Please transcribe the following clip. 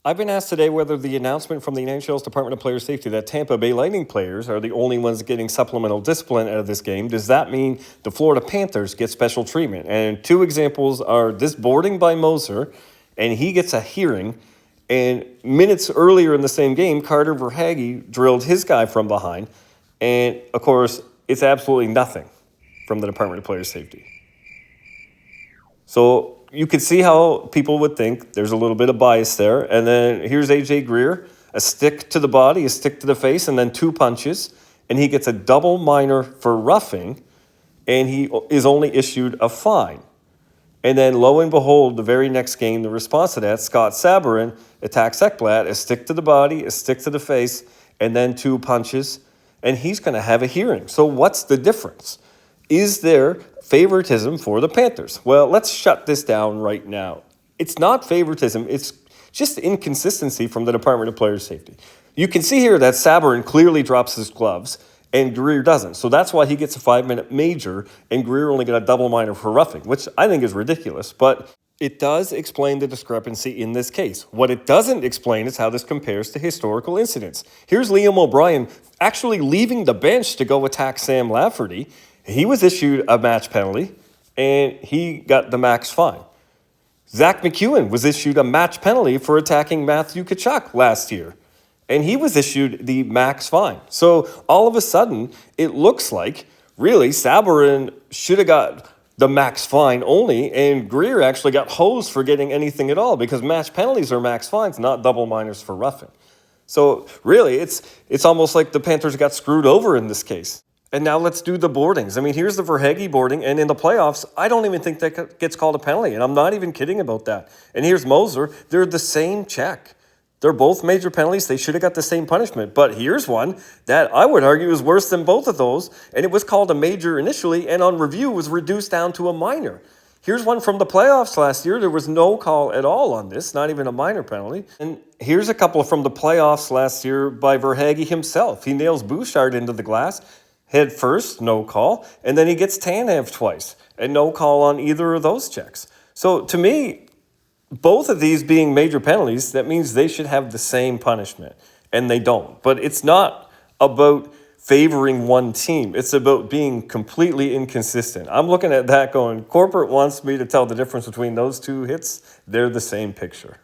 I've been asked today whether the announcement from the NHL's Department of Player Safety that Tampa Bay Lightning players are the only ones getting supplemental discipline out of this game, does that mean the Florida Panthers get special treatment? And two examples are this boarding by Moser, and he gets a hearing. And minutes earlier in the same game, Carter Verhaeghe drilled his guy from behind. And, of course, it's absolutely nothing from the Department of Player Safety. So you can see how people would think there's a little bit of bias there. And then here's A.J. Greer, a stick to the body, a stick to the face, and then two punches. And he gets a double minor for roughing, and he is only issued a fine. And then lo and behold, the very next game, the response to that, Scott Sabourin attacks Ekblad, a stick to the body, a stick to the face, and then two punches. And he's going to have a hearing. So what's the difference? Is there favoritism for the Panthers? Well, let's shut this down right now. It's not favoritism. It's just inconsistency from the Department of Player Safety. You can see here that Sabourin clearly drops his gloves and Greer doesn't. So that's why he gets a 5-minute major and Greer only got a double minor for roughing, which I think is ridiculous. But it does explain the discrepancy in this case. What it doesn't explain is how this compares to historical incidents. Here's Liam O'Brien actually leaving the bench to go attack Sam Lafferty. He was issued a match penalty, and he got the max fine. Zach McEwen was issued a match penalty for attacking Matthew Tkachuk last year, and he was issued the max fine. So all of a sudden, it looks like, really, Sabourin should have got the max fine only, and Greer actually got hosed for getting anything at all, because match penalties are max fines, not double minors for roughing. So really, it's almost like the Panthers got screwed over in this case. And now let's do the boardings. I mean, here's the Verhaeghe boarding, and in the playoffs, I don't even think that gets called a penalty, and I'm not even kidding about that. And here's Moser. They're the same check. They're both major penalties. They should have got the same punishment. But here's one that I would argue is worse than both of those, and it was called a major initially, and on review was reduced down to a minor. Here's one from the playoffs last year. There was no call at all on this, not even a minor penalty. And here's a couple from the playoffs last year by Verhaeghe himself. He nails Bouchard into the glass. Head first, no call, and then he gets Tanev twice, and no call on either of those checks. So to me, both of these being major penalties, that means they should have the same punishment, and they don't. But it's not about favoring one team. It's about being completely inconsistent. I'm looking at that going, corporate wants me to tell the difference between those two hits. They're the same picture.